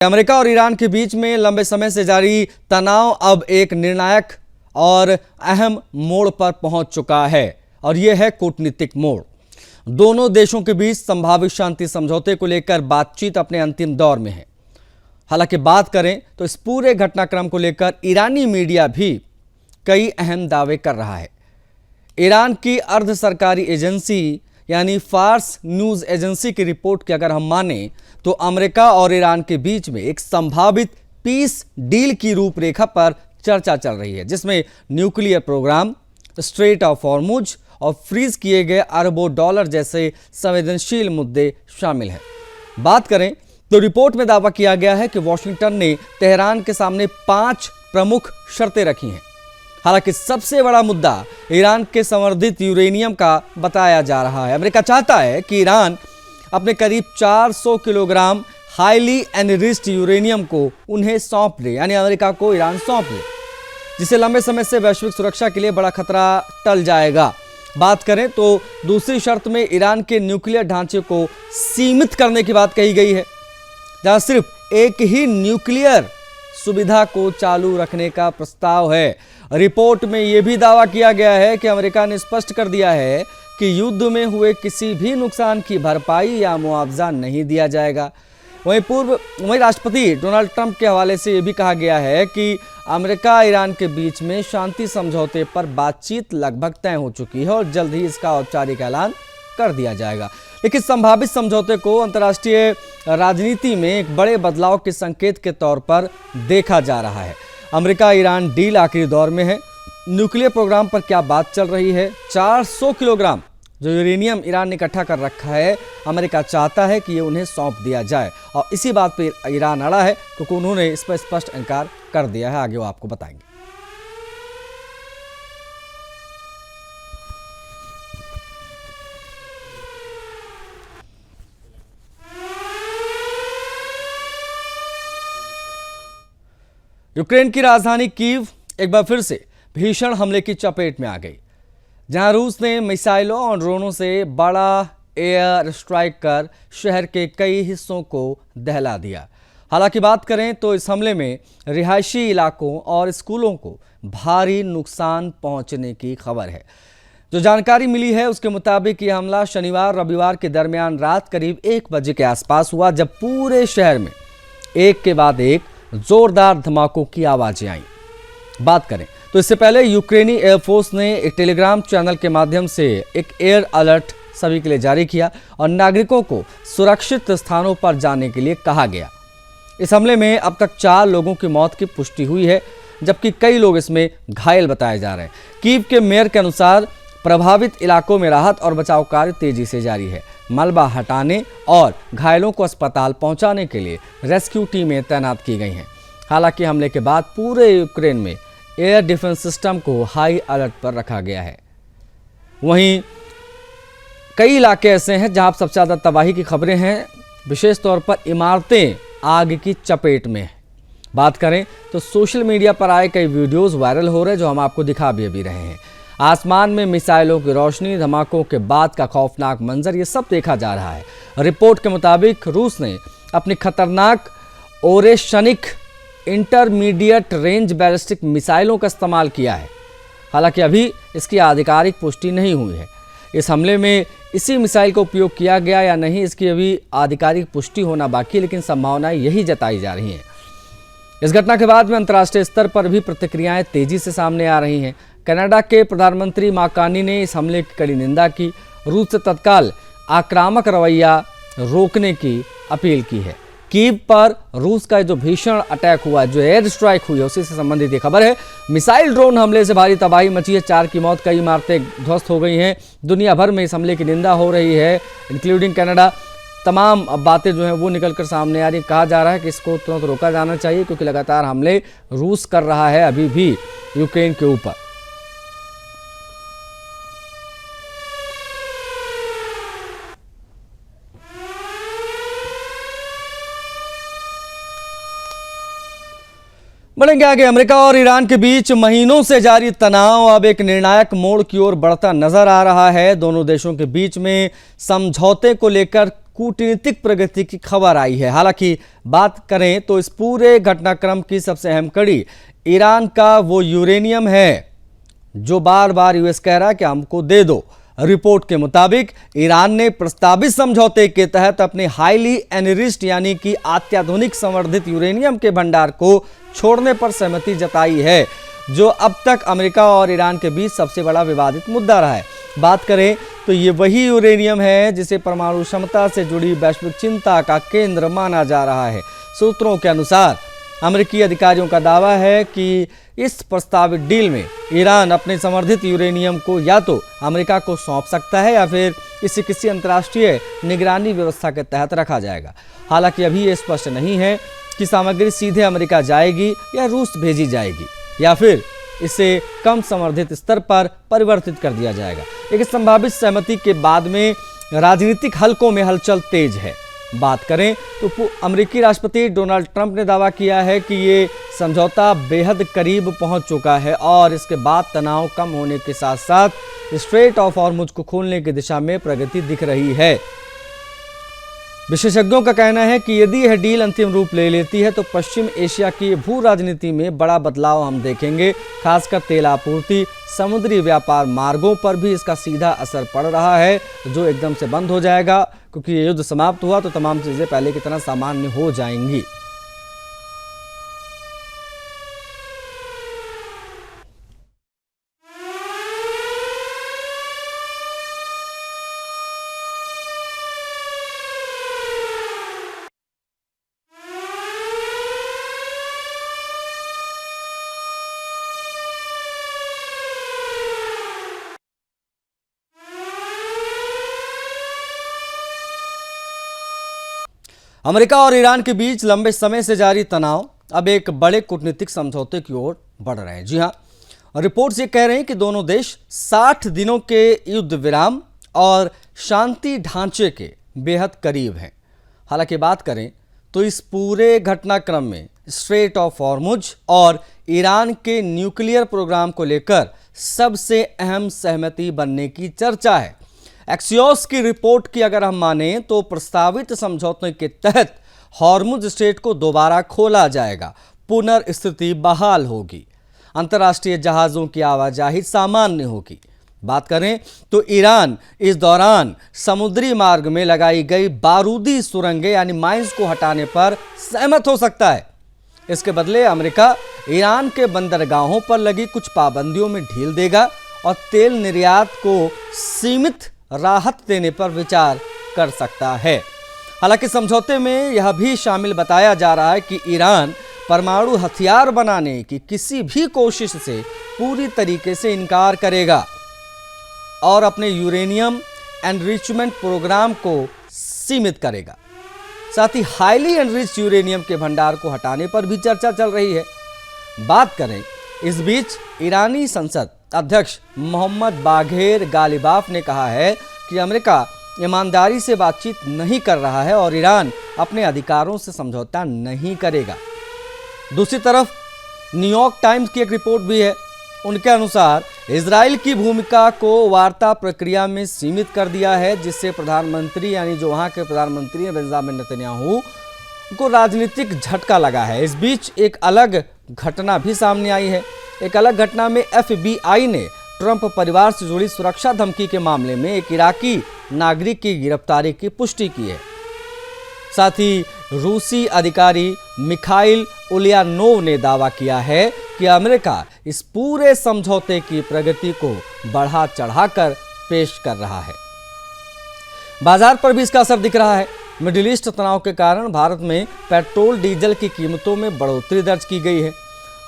America और Iran के बीच में लंबे समय से जारी तनाव अब एक निर्णायक और अहम मोड़ पर पहुंच चुका है और यह है कूटनीतिक मोड़। दोनों देशों के बीच संभावित शांति समझौते को लेकर बातचीत अपने अंतिम दौर में है। हालांकि बात करें तो इस पूरे घटनाक्रम को लेकर ईरानी मीडिया भी कई अहम दावे कर रहा है। ईरान की अर्ध सरकारी एजेंसी यानी फार्स न्यूज एजेंसी की रिपोर्ट की अगर हम माने तो अमेरिका और ईरान के बीच में एक संभावित पीस डील की रूपरेखा पर चर्चा चल रही है, जिसमें nuclear programme, strait of Hormuz और फ्रीज किए गए अरबों डॉलर जैसे संवेदनशील मुद्दे शामिल हैं। बात करें तो रिपोर्ट में दावा किया गया है कि वॉशिंगटन ने तेहरान के सामने 5 प्रमुख शर्तें रखी हैं। हालांकि सबसे बड़ा मुद्दा ईरान के संवर्धित यूरेनियम का बताया जा रहा है। अमेरिका चाहता है कि ईरान अपने करीब 400 किलोग्राम हाईली एनरिच्ड यूरेनियम को उन्हें सौंप दे, यानी अमेरिका को ईरान सौंप दे, जिससे लंबे समय से वैश्विक सुरक्षा के लिए बड़ा खतरा टल जाएगा। बात करें तो दूसरी शर्त में ईरान के न्यूक्लियर ढांचे को सीमित करने की बात कही गई है, जहां सिर्फ एक ही न्यूक्लियर सुविधा को चालू रखने का प्रस्ताव है। रिपोर्ट में यह भी दावा किया गया है कि अमेरिका ने स्पष्ट कर दिया है कि युद्ध में हुए किसी भी नुकसान की भरपाई या मुआवजा नहीं दिया जाएगा। वहीं राष्ट्रपति डोनाल्ड ट्रंप के हवाले से यह भी कहा गया है कि अमेरिका ईरान के बीच में शांति समझौते पर बातचीत लगभग तय हो चुकी है और जल्द ही इसका औपचारिक ऐलान कर दिया जाएगा। लेकिन संभावित समझौते को अंतर्राष्ट्रीय राजनीति में एक बड़े बदलाव के संकेत के तौर पर देखा जा रहा है। अमेरिका ईरान डील आखिरी दौर में है। न्यूक्लियर प्रोग्राम पर क्या बात चल रही है? 400 किलोग्राम जो यूरेनियम ईरान ने इकट्ठा कर रखा है, अमेरिका चाहता है कि ये उन्हें सौंप दिया जाए और इसी बात पर ईरान अड़ा है, क्योंकि उन्होंने इस पर स्पष्ट इनकार कर दिया है। आगे वो आपको बताएंगे। यूक्रेन की राजधानी कीव एक बार फिर से भीषण हमले की चपेट में आ गई, जहां रूस ने मिसाइलों और ड्रोनों से बड़ा एयर स्ट्राइक कर शहर के कई हिस्सों को दहला दिया। हालांकि बात करें तो इस हमले में रिहायशी इलाकों और स्कूलों को भारी नुकसान पहुंचने की खबर है। जो जानकारी मिली है उसके मुताबिक यह हमला शनिवार रविवार के दरमियान रात करीब 1 बजे के आसपास हुआ, जब पूरे शहर में एक के बाद एक जोरदार धमाकों की आवाजें आई। बात करें तो इससे पहले यूक्रेनी एयरफोर्स ने एक टेलीग्राम चैनल के माध्यम से एक एयर अलर्ट सभी के लिए जारी किया और नागरिकों को सुरक्षित स्थानों पर जाने के लिए कहा गया। इस हमले में अब तक 4 लोगों की मौत की पुष्टि हुई है, जबकि कई लोग इसमें घायल बताए जा रहे हैं। कीव के मेयर के अनुसार प्रभावित इलाकों में राहत और बचाव कार्य तेजी से जारी है। मलबा हटाने और घायलों को अस्पताल पहुंचाने के लिए रेस्क्यू टीमें तैनात की गई हैं। हालांकि हमले के बाद पूरे यूक्रेन में एयर डिफेंस सिस्टम को हाई अलर्ट पर रखा गया है। वहीं कई इलाके ऐसे हैं जहां सबसे ज़्यादा तबाही की खबरें हैं, विशेष तौर पर इमारतें आग की चपेट में हैं। बात करें तो सोशल मीडिया पर आए कई वीडियोस वायरल हो रहे हैं, जो हम आपको दिखा भी रहे हैं। आसमान में मिसाइलों की रोशनी, धमाकों के बाद का खौफनाक मंजर, ये सब देखा जा रहा है। रिपोर्ट के मुताबिक रूस ने अपनी खतरनाक ओरेशनिक इंटरमीडिएट रेंज बैलिस्टिक मिसाइलों का इस्तेमाल किया है। हालांकि अभी इसकी आधिकारिक पुष्टि नहीं हुई है। इस हमले में इसी मिसाइल का उपयोग किया गया या नहीं, इसकी अभी आधिकारिक पुष्टि होना बाकी है, लेकिन संभावनाएं यही जताई जा रही हैं। इस घटना के बाद में अंतर्राष्ट्रीय स्तर पर भी प्रतिक्रियाएं तेजी से सामने आ रही हैं। कनाडा के प्रधानमंत्री माकानी ने इस हमले की कड़ी निंदा की, रूस से तत्काल आक्रामक रवैया रोकने की अपील की है। कीव पर रूस का जो भीषण अटैक हुआ, जो एयर स्ट्राइक हुई है, उसी से संबंधित ये खबर है। मिसाइल ड्रोन हमले से भारी तबाही मची है, 4 की मौत, कई इमारतें ध्वस्त हो गई हैं। दुनिया भर में इस हमले की निंदा हो रही है, इंक्लूडिंग कनाडा। तमाम बातें जो हैं वो निकलकर सामने आ रही। कहा जा रहा है कि इसको तुरंत रोका जाना चाहिए, क्योंकि लगातार हमले रूस कर रहा है अभी भी यूक्रेन के ऊपर। बढ़ेंगे आगे। अमेरिका और ईरान के बीच महीनों से जारी तनाव अब एक निर्णायक मोड़ की ओर बढ़ता नजर आ रहा है। दोनों देशों के बीच में समझौते को लेकर कूटनीतिक प्रगति की खबर आई है। हालांकि बात करें तो इस पूरे घटनाक्रम की सबसे अहम कड़ी ईरान का वो यूरेनियम है जो बार बार यूएस कह रहा है कि हमको दे दो। रिपोर्ट के मुताबिक ईरान ने प्रस्तावित समझौते के तहत अपने हाईली एनरिच्ड यानी कि अत्याधुनिक संवर्धित यूरेनियम के भंडार को छोड़ने पर सहमति जताई है, जो अब तक अमेरिका और ईरान के बीच सबसे बड़ा विवादित मुद्दा रहा है। बात करें तो ये वही यूरेनियम है जिसे परमाणु क्षमता से जुड़ी वैश्विक चिंता का केंद्र माना जा रहा है। सूत्रों के अनुसार अमेरिकी अधिकारियों का दावा है कि इस प्रस्तावित डील में ईरान अपने संवर्धित यूरेनियम को या तो अमेरिका को सौंप सकता है या फिर इसे किसी अंतर्राष्ट्रीय निगरानी व्यवस्था के तहत रखा जाएगा। हालांकि अभी ये स्पष्ट नहीं है कि सामग्री सीधे अमेरिका जाएगी या रूस भेजी जाएगी या फिर इसे कम संवर्धित स्तर पर परिवर्तित कर दिया जाएगा। एक संभावित सहमति के बाद में राजनीतिक हलकों में हलचल तेज है। बात करें तो अमेरिकी राष्ट्रपति डोनाल्ड ट्रंप ने दावा किया है कि ये समझौता बेहद करीब पहुंच चुका है और इसके बाद तनाव कम होने के साथ साथ स्ट्रेट ऑफ हॉर्मुज को खोलने की दिशा में प्रगति दिख रही है। विशेषज्ञों का कहना है कि यदि यह डील अंतिम रूप ले लेती है तो पश्चिम एशिया की भू राजनीति में बड़ा बदलाव हम देखेंगे। खासकर तेल आपूर्ति, समुद्री व्यापार मार्गों पर भी इसका सीधा असर पड़ रहा है, जो एकदम से बंद हो जाएगा, क्योंकि ये युद्ध समाप्त हुआ तो तमाम चीजें पहले की तरह सामान्य हो जाएंगी। अमेरिका और ईरान के बीच लंबे समय से जारी तनाव अब एक बड़े कूटनीतिक समझौते की ओर बढ़ रहे हैं। जी हां, रिपोर्ट्स ये कह रहे हैं कि दोनों देश 60 दिनों के युद्ध विराम और शांति ढांचे के बेहद करीब हैं। हालांकि बात करें तो इस पूरे घटनाक्रम में स्ट्रेट ऑफ हॉर्मुज और ईरान के न्यूक्लियर प्रोग्राम को लेकर सबसे अहम सहमति बनने की चर्चा है। एक्सियोस की रिपोर्ट की अगर हम माने तो प्रस्तावित समझौते के तहत हॉर्मुज स्ट्रेट को दोबारा खोला जाएगा, पुनर्स्थिति बहाल होगी, अंतर्राष्ट्रीय जहाजों की आवाजाही सामान्य होगी। बात करें तो ईरान इस दौरान समुद्री मार्ग में लगाई गई बारूदी सुरंगें यानी माइंस को हटाने पर सहमत हो सकता है। इसके बदले अमेरिका ईरान के बंदरगाहों पर लगी कुछ पाबंदियों में ढील देगा और तेल निर्यात को सीमित राहत देने पर विचार कर सकता है। हालांकि समझौते में यह भी शामिल बताया जा रहा है कि ईरान परमाणु हथियार बनाने की किसी भी कोशिश से पूरी तरीके से इनकार करेगा और अपने यूरेनियम एनरिचमेंट प्रोग्राम को सीमित करेगा। साथ ही हाईली एनरिच्ड यूरेनियम के भंडार को हटाने पर भी चर्चा चल रही है। बात करें इस बीच ईरानी संसद अध्यक्ष मोहम्मद बाघेर गालिबाफ ने कहा है कि अमेरिका ईमानदारी से बातचीत नहीं कर रहा है और ईरान अपने अधिकारों से समझौता नहीं करेगा। दूसरी तरफ न्यूयॉर्क टाइम्स की एक रिपोर्ट भी है। उनके अनुसार इजराइल की भूमिका को वार्ता प्रक्रिया में सीमित कर दिया है, जिससे प्रधानमंत्री यानी जो वहां के प्रधानमंत्री हैं बेंजामिन नेतन्याहू को राजनीतिक झटका लगा है। इस बीच एक अलग घटना भी सामने आई है। एक अलग घटना में FBI ने ट्रंप परिवार से जुड़ी सुरक्षा धमकी के मामले में एक इराकी नागरिक की गिरफ्तारी की पुष्टि की है। साथ ही रूसी अधिकारी मिखाइल उलियानोव ने दावा किया है कि अमेरिका इस पूरे समझौते की प्रगति को बढ़ा चढ़ाकर पेश कर रहा है। बाजार पर भी इसका असर दिख रहा है। मिडिल ईस्ट तनाव के कारण भारत में पेट्रोल डीजल की कीमतों में बढ़ोतरी दर्ज की गई है।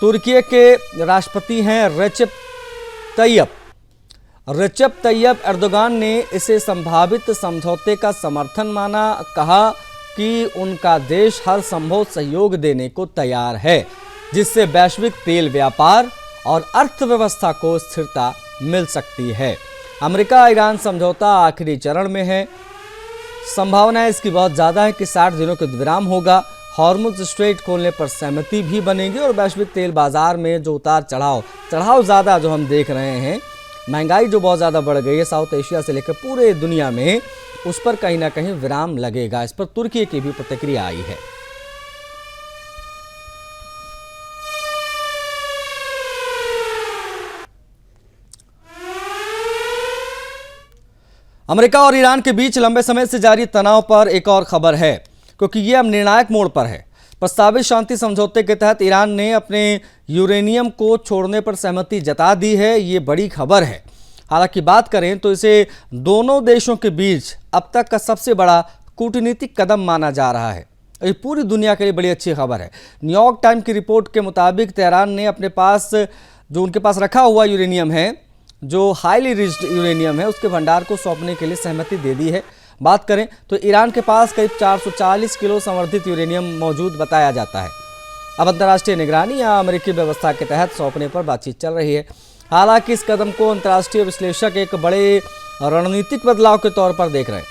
तुर्की के राष्ट्रपति हैं रेचेप तैयब एर्दोगान ने इसे संभावित समझौते का समर्थन माना, कहा कि उनका देश हर संभव सहयोग देने को तैयार है, जिससे वैश्विक तेल व्यापार और अर्थव्यवस्था को स्थिरता मिल सकती है। अमेरिका ईरान समझौता आखिरी चरण में है। संभावना इसकी बहुत ज़्यादा है कि 60 दिनों का विराम होगा, हॉर्मुज स्ट्रेट खोलने पर सहमति भी बनेगी और वैश्विक तेल बाजार में जो उतार चढ़ाव ज़्यादा जो हम देख रहे हैं, महंगाई जो बहुत ज़्यादा बढ़ गई है साउथ एशिया से लेकर पूरे दुनिया में, उस पर कहीं ना कहीं विराम लगेगा। इस पर तुर्की की भी प्रतिक्रिया आई है। अमेरिका और ईरान के बीच लंबे समय से जारी तनाव पर एक और खबर है, क्योंकि ये अब निर्णायक मोड़ पर है। प्रस्तावित शांति समझौते के तहत ईरान ने अपने यूरेनियम को छोड़ने पर सहमति जता दी है। ये बड़ी खबर है। हालांकि बात करें तो इसे दोनों देशों के बीच अब तक का सबसे बड़ा कूटनीतिक कदम माना जा रहा है। ये पूरी दुनिया के लिए बड़ी अच्छी खबर है। न्यूयॉर्क टाइम की रिपोर्ट के मुताबिक तेहरान ने अपने पास जो उनके पास रखा हुआ यूरेनियम है, जो हाईली रिच्ड यूरेनियम है, उसके भंडार को सौंपने के लिए सहमति दे दी है। बात करें तो ईरान के पास करीब 440 किलो संवर्धित यूरेनियम मौजूद बताया जाता है। अब अंतर्राष्ट्रीय निगरानी या अमेरिकी व्यवस्था के तहत सौंपने पर बातचीत चल रही है। हालांकि इस कदम को अंतर्राष्ट्रीय विश्लेषक एक बड़े रणनीतिक बदलाव के तौर पर देख रहे हैं।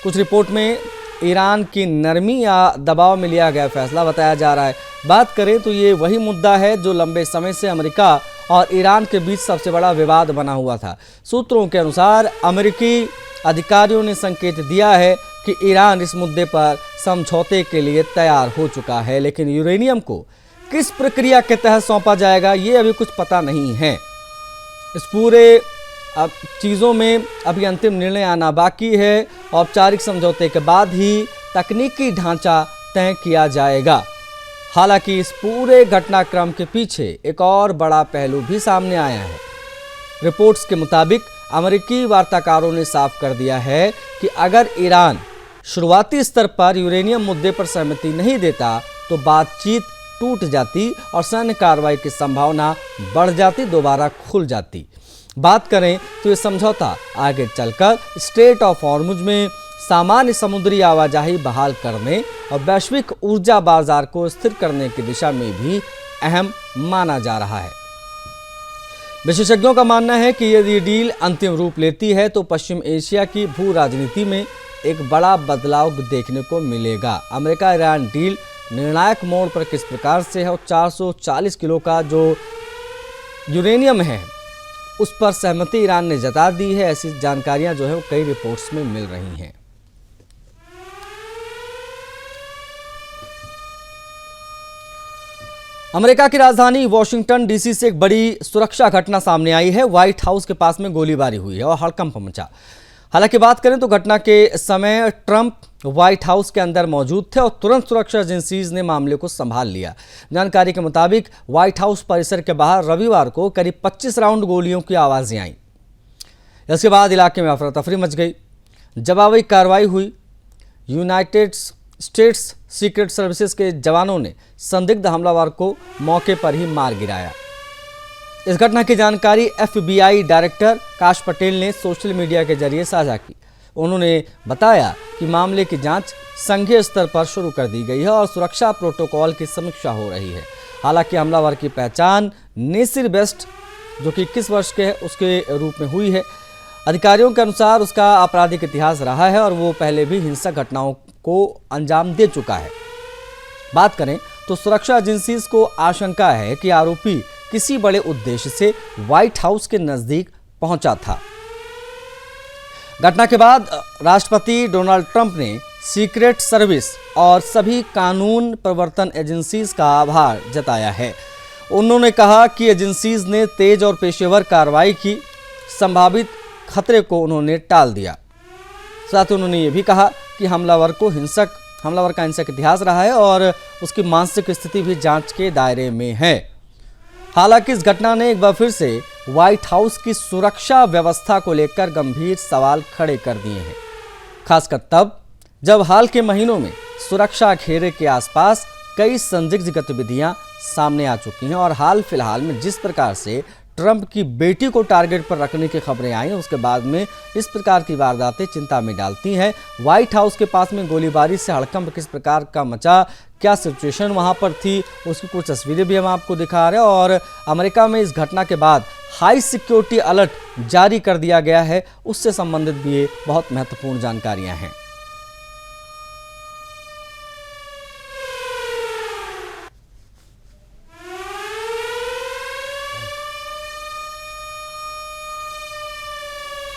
कुछ रिपोर्ट में ईरान की नरमी या दबाव में लिया गया फैसला बताया जा रहा है। बात करें तो ये वही मुद्दा है जो लंबे समय से अमेरिका और ईरान के बीच सबसे बड़ा विवाद बना हुआ था। सूत्रों के अनुसार अमेरिकी अधिकारियों ने संकेत दिया है कि ईरान इस मुद्दे पर समझौते के लिए तैयार हो चुका है, लेकिन यूरेनियम को किस प्रक्रिया के तहत सौंपा जाएगा ये अभी कुछ पता नहीं है। इस पूरे अब चीज़ों में अभी अंतिम निर्णय आना बाकी है। औपचारिक समझौते के बाद ही तकनीकी ढांचा तय किया जाएगा। हालांकि इस पूरे घटनाक्रम के पीछे एक और बड़ा पहलू भी सामने आया है। रिपोर्ट्स के मुताबिक अमेरिकी वार्ताकारों ने साफ कर दिया है कि अगर ईरान शुरुआती स्तर पर यूरेनियम मुद्दे पर सहमति नहीं देता तो बातचीत टूट जाती और सैन्य कार्रवाई की संभावना बढ़ जाती, दोबारा खुल जाती। बात करें तो ये समझौता आगे चलकर स्ट्रेट ऑफ हॉर्मुज में सामान्य समुद्री आवाजाही बहाल करने और वैश्विक ऊर्जा बाजार को स्थिर करने की दिशा में भी अहम माना जा रहा है। विशेषज्ञों का मानना है कि यदि ये डील अंतिम रूप लेती है तो पश्चिम एशिया की भू राजनीति में एक बड़ा बदलाव देखने को मिलेगा। अमेरिका ईरान डील निर्णायक मोड़ पर किस प्रकार से है और 440 किलो का जो यूरेनियम है उस पर सहमति ईरान ने जता दी है, ऐसी जानकारियां जो है वो कई रिपोर्ट्स में मिल रही हैं। अमेरिका की राजधानी वॉशिंगटन डीसी से एक बड़ी सुरक्षा घटना सामने आई है। व्हाइट हाउस के पास में गोलीबारी हुई है और हड़कंप मचा। हालांकि बात करें तो घटना के समय ट्रंप व्हाइट हाउस के अंदर मौजूद थे और तुरंत सुरक्षा एजेंसीज ने मामले को संभाल लिया। जानकारी के मुताबिक व्हाइट हाउस परिसर के बाहर रविवार को करीब 25 राउंड गोलियों की आवाजें आईं। इसके बाद इलाके में अफरा तफरी मच गई। जवाबी कार्रवाई हुई। यूनाइटेड स्टेट्स सीक्रेट सर्विसेज के जवानों ने संदिग्ध हमलावर को मौके पर ही मार गिराया। इस घटना की जानकारी FBI डायरेक्टर काश पटेल ने सोशल मीडिया के जरिए साझा की। उन्होंने बताया कि मामले की जांच संघीय स्तर पर शुरू कर दी गई है और सुरक्षा प्रोटोकॉल की समीक्षा हो रही है। हालांकि हमलावर की पहचान नेसिर बेस्ट जो कि 21 वर्ष के है उसके रूप में हुई है। अधिकारियों के अनुसार उसका आपराधिक इतिहास रहा है और वो पहले भी हिंसक घटनाओं को अंजाम दे चुका है। बात करें तो सुरक्षा एजेंसीज को आशंका है कि आरोपी किसी बड़े उद्देश्य से व्हाइट हाउस के नजदीक पहुंचा था। घटना के बाद राष्ट्रपति डोनाल्ड ट्रंप ने सीक्रेट सर्विस और सभी कानून प्रवर्तन एजेंसीज का आभार जताया है। उन्होंने कहा कि एजेंसीज ने तेज और पेशेवर कार्रवाई की, संभावित खतरे को उन्होंने टाल दिया। साथ ही उन्होंने ये भी कहा कि हमलावर का हिंसक इतिहास रहा है और उसकी मानसिक स्थिति भी जांच के दायरे में है। हालांकि इस घटना ने एक बार फिर से व्हाइट हाउस की सुरक्षा व्यवस्था को लेकर गंभीर सवाल खड़े कर दिए हैं, खासकर तब जब हाल के महीनों में सुरक्षा घेरे के आसपास कई संदिग्ध गतिविधियां सामने आ चुकी हैं और हाल फिलहाल में जिस प्रकार से ट्रंप की बेटी को टारगेट पर रखने की खबरें आई, उसके बाद में इस प्रकार की वारदातें चिंता में डालती हैं। व्हाइट हाउस के पास में गोलीबारी से हड़कंप किस प्रकार का मचा, क्या सिचुएशन वहां पर थी, उसकी कुछ तस्वीरें भी हम आपको दिखा रहे हैं। और अमेरिका में इस घटना के बाद हाई सिक्योरिटी अलर्ट जारी कर दिया गया है, उससे संबंधित भी ये बहुत महत्वपूर्ण जानकारियां हैं।